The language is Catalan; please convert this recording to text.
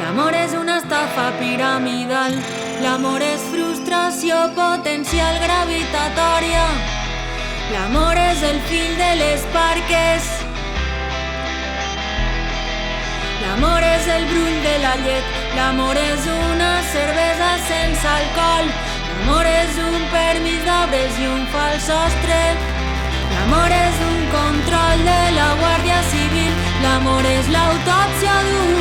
L'amor és una estafa piramidal, l'amor és frustració potencial gravitatòria, l'amor és el fill de les barques, l'amor és el brull de la llet, l'amor és una cervesa sense alcohol, l'amor és un permís d'obres i un fals sostre, l'amor és un control de la Guàrdia Civil, l'amor és l'autòpsia d'un